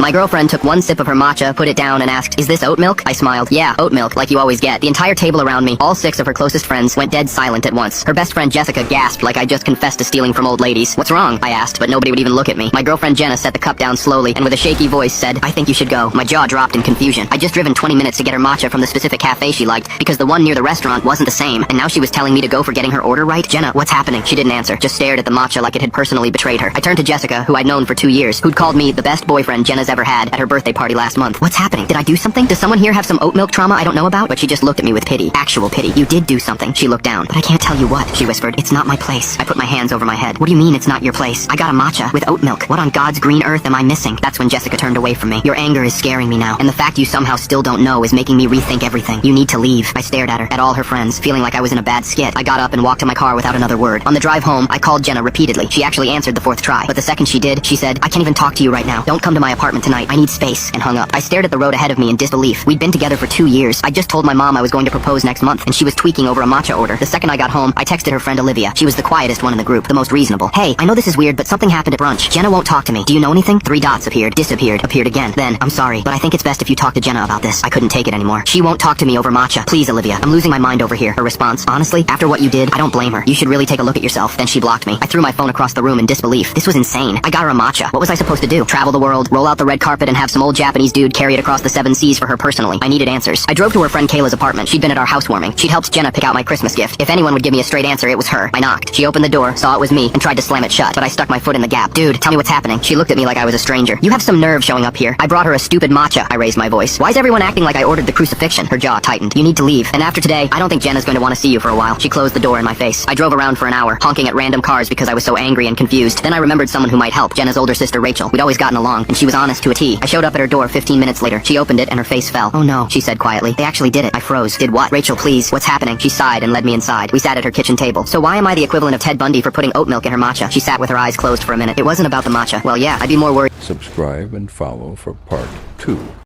My girlfriend took one sip of her matcha, put it down, and asked, "Is this oat milk?" I smiled. "Yeah, oat milk, like you always get." The entire table around me, all 6 of her closest friends, went dead silent at once. Her best friend Jessica gasped like I just confessed to stealing from old ladies. "What's wrong?" I asked, but nobody would even look at me. My girlfriend Jenna set the cup down slowly, and with a shaky voice said, "I think you should go." My jaw dropped in confusion. I'd just driven 20 minutes to get her matcha from the specific cafe she liked, because the one near the restaurant wasn't the same, and now she was telling me to go for getting her order right? "Jenna, what's happening?" She didn't answer, just stared at the matcha like it had personally betrayed her. I turned to Jessica, who I'd known for 2 years, who'd called me the best boyfriend Jenna's ever had at her birthday party last month. "What's happening? Did I do something? Does someone here have some oat milk trauma I don't know about?" But she just looked at me with pity. Actual pity. "You did do something." She looked down. "But I can't tell you what," she whispered. "It's not my place." I put my hands over my head. "What do you mean it's not your place? I got a matcha with oat milk. What on God's green earth am I missing?" That's when Jessica turned away from me. "Your anger is scaring me now, and the fact you somehow still don't know is making me rethink everything. You need to leave." I stared at her, at all her friends, feeling like I was in a bad skit. I got up and walked to my car without another word. On the drive home, I called Jenna repeatedly. She actually answered the 4th try, but the second she did, she said, "I can't even talk to you right now. Don't come to my apartment tonight. I need space," and hung up. I stared at the road ahead of me in disbelief. We'd been together for 2 years. I just told my mom I was going to propose next month, and she was tweaking over a matcha order. The second I got home, I texted her friend Olivia. She was the quietest one in the group, the most reasonable. "Hey, I know this is weird, but something happened at brunch. Jenna won't talk to me. Do you know anything?" 3 dots appeared, disappeared, appeared again. Then, "I'm sorry, but I think it's best if you talk to Jenna about this." I couldn't take it anymore. "She won't talk to me over matcha. Please, Olivia. I'm losing my mind over here." Her response, "Honestly, after what you did, I don't blame her. You should really take a look at yourself." Then she blocked me. I threw my phone across the room in disbelief. This was insane. I got her a matcha. What was I supposed to do? Travel the world, roll out the red carpet, and have some old Japanese dude carry it across the 7 seas for her personally? I needed answers. I drove to her friend Kayla's apartment. She'd been at our housewarming. She'd helped Jenna pick out my Christmas gift. If anyone would give me a straight answer, it was her. I knocked. She opened the door, saw it was me, and tried to slam it shut, but I stuck my foot in the gap. "Dude, tell me what's happening." She looked at me like I was a stranger. "You have some nerve showing up here. I brought her a stupid matcha." I raised my voice. "Why is everyone acting like I ordered the crucifixion?" Her jaw tightened. "You need to leave. And after today, I don't think Jenna's going to want to see you for a while." She closed the door in my face. I drove around for an hour, honking at random cars because I was so angry and confused. Then I remembered someone who might help. Jenna's older sister Rachel. We'd always gotten along, and she was honest to a T. I showed up at her door 15 minutes later. She opened it and her face fell. "Oh no," she said quietly. "They actually did it." I froze. "Did what?" "Rachel, please. What's happening?" She sighed and led me inside. We sat at her kitchen table. "So why am I the equivalent of Ted Bundy for putting oat milk in her matcha?" She sat with her eyes closed for a minute. "It wasn't about the matcha." "Well, yeah, I'd be more worried." Subscribe and follow for part 2.